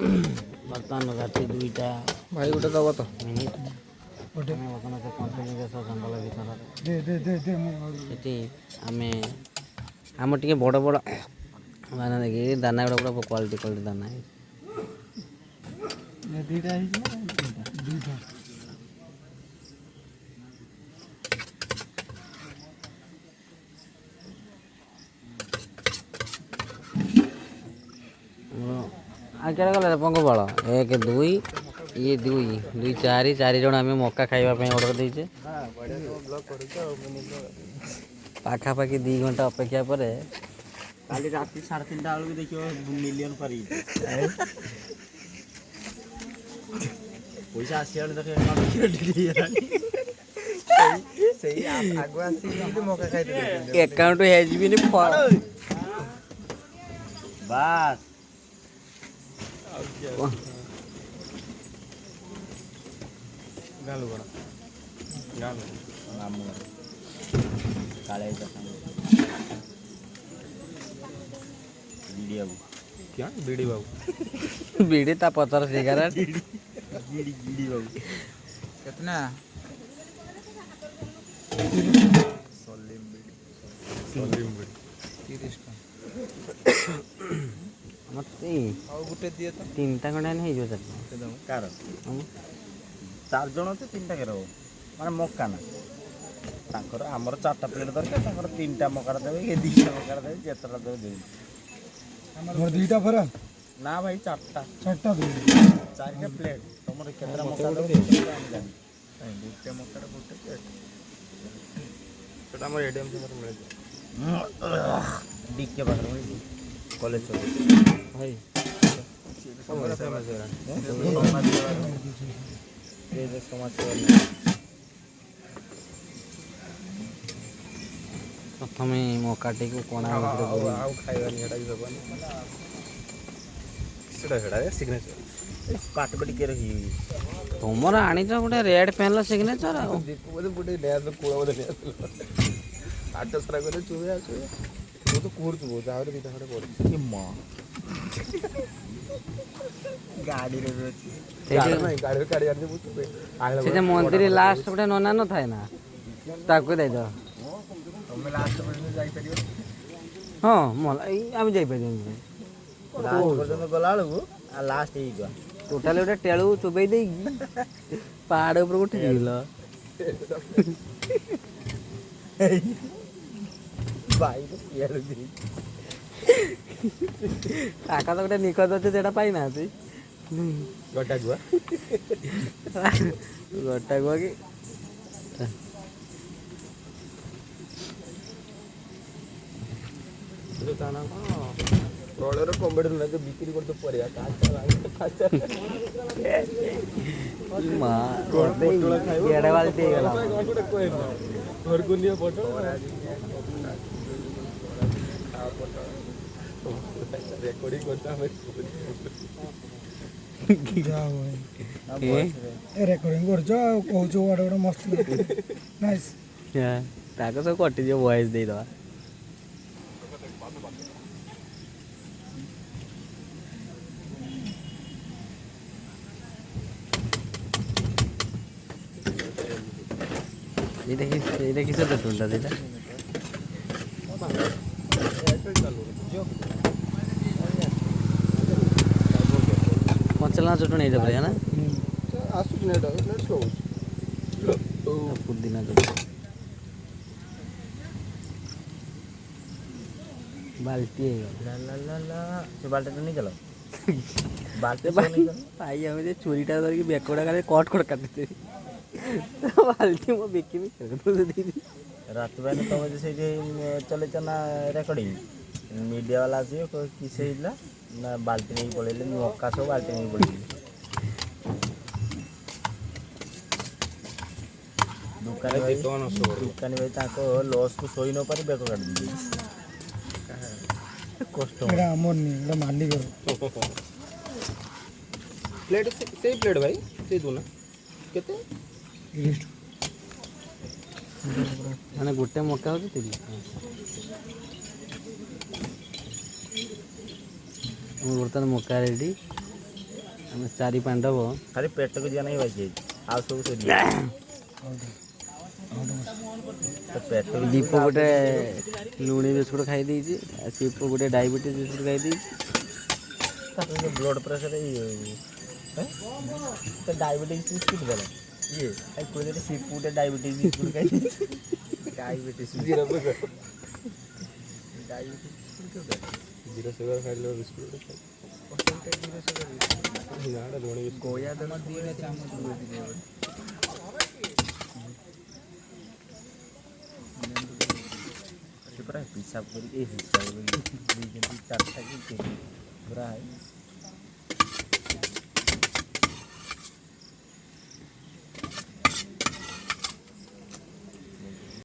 बर्तमान राति 2टा भाई गोटे दब तो मिनिट ବର୍ତ୍ତମାନ ସେ ପଞ୍ଚଲିଙ୍ଗେଶ୍ୱର ଜଙ୍ଗଲ ଭିତରେ ସେଠି ଆମେ ଆମର ଟିକେ ବଡ଼ ବଡ଼ ଦାନା ଦେଖି ଦାନା ଗୁଡ଼ା ପୁରା କ୍ୱାଲିଟି ଦାନା ଦୁଇଟା ହେଇଛି ନା ଦୁଇଟା ଆଉ କେଡ଼େ ଗଲେ ପଙ୍କପାଳ 1 2 ଇଏ 2 2 4 4 ଜଣ ଆମେ ମକା ଖାଇବା ପାଇଁ ଅର୍ଡ଼ର ଦେଇଛେ ପାଖାପାଖି 2 ଘଣ୍ଟା ଅପେକ୍ଷା ପରେ କାଲି ରାତି 3:30 ବେଳକୁ ଦେଖିବ ମିଲିୟନ ପାରି ପଇସା ଆସିବା ବେଳେ ଦେଖେ ସେଇ ଆଗ ଆସିକି ମକା ଖାଇଦେବେ ଆକାଉଣ୍ଟ ହେଇଯିବିନି ବାସ୍ ଗାଲୁ ବଡ଼ ଗାଲୁ ଆମ କାଳେ बीडी बाबू क्या बीडी बाबू बीड़ी ता पचास सिगारेट बीडी बाबू कितना सलीम बीडी 30 मते ଆଉ ଗୋଟେ ଦିଏ ତ 3ଟା ଖଣ୍ଡେ ହେଇଯିବ कार 4 जण तो 3टा के रहो माने मक्का ना तांकर हमर 4टा प्लेट दरकार तांकर 3टा मक्का देबे के 2टा मक्का देबे जेतरा देबे हमर दुईटा फरा ना भाई 4टा 4टा दे 4टा प्लेट तमर केतरा मक्का देबे हम जानि 2टा मक्का गोटे प्लेट सेटा हमर एटीएम से मिल जाए डीके बाहर में कॉलेज चल भाई समाज समाज प्रथम मकाटी को कोना आउ खाइबानी हेटा भी भगवान सेटा हेटा सिग्नेचर काट बडी के रही तुमर आनी छ गोटे रेड पेन लो सिग्नेचर आ दीपू बोले बुटे नया तो कोळा बोले नया आठ सरा करे चुवे आछे वो तो कोर चुबो जावरे दिता खडे पड़ ए मां गाड़ी रे गाड़ी काढी आने बुझे से जे मंदिर लास्ट गोटे नना न थाए ना ताको दे दो तमे लास्ट में जाई परियो हां मला आम जाई पे लास्ट पर्यंत गला बेलू आ लास्ट ही गया टोटल गोटे टेळू चुबई दे पहाड़ ऊपर उठ गेलो भाई तो पियालो दी काका तो गोटे निखत अच्छे जेटा पाई ना गोटा गुआ गोटा गुआ कि जो ताना को रोलर कॉम्पिटिशन में जो बिक्री करते परिया काचा मां केड़े वाली दे गला घर को निया पटो रेकॉर्डिंग करता है जाओ ए रेकॉर्डिंग करजो कहजो वाडा वाडा मस्त नाइस ताको सब कटि जो वॉइस दे दवा এটা কিসের পেট্রোলটা এটা মশলা চটনি এইটা ভাই না আসুক না এটা নেট স্লো পুদিনা চটনি बाल्टी ला ला ला ला से बाल्टी तो नहीं चलो बाल्टी भाई भाई हमें जे चोरीटा करके बैकोड़ा करे कट कट काटते बाल्टी मो बेकी में कर दो दीदी रात में तो जैसे जे चले चना रिकॉर्डिंग मीडिया वाला आसी को किसे हिला ना बाल्टी नहीं पड़ेले मक्का सब बाल्टी नहीं पड़ेले दुकान भाई ताको लॉस को सोई न पारी बेको काट दी कष्ट एरा हमर नी एरा मालिक प्लेट से प्लेट भाई से दो ना केते लिस्ट माने गोटे मक्का होती थी बर्तमान मक्का रेडी ଆମେ ଚାରି ପାଣ୍ଡବ ଖାଲି ପେଟକୁ ଯିବା ନାହିଁ ବାକି ହେଇଛି ଆଉ ସବୁ ସରି ପେଟକୁ ଦୀପ ଗୋଟେ ଲୁଣି ବିସ୍କୁଟ୍ ଖାଇ ଦେଇଛି ଆଉ ଶିପ ଗୋଟେ ଡାଇବେଟିସ୍ ବିସ୍କୁଟ୍ ଖାଇ ଦେଇଛି। ବ୍ଲଡ଼ ପ୍ରେସର ଡାଇବେଟିସ୍ ବିସ୍କୁଟ୍ ଦେଲା ଇଏ କହିଲେ ସିପୁ ଗୋଟେ ଡାଇବେଟିସ୍ ବିସ୍କୁଟ୍ ଖାଇ ଡାଇବେଟିସ୍ ଜିରା ସୁଗାର ଖାଇଲେ ବିସ୍କୁଟ ଗୋୟା ଦେଲା ସେ ପୁରା ହିସାବ କରିକି ହିସାବ କରିକି 2 ଚାରିଟା କି ପୁରା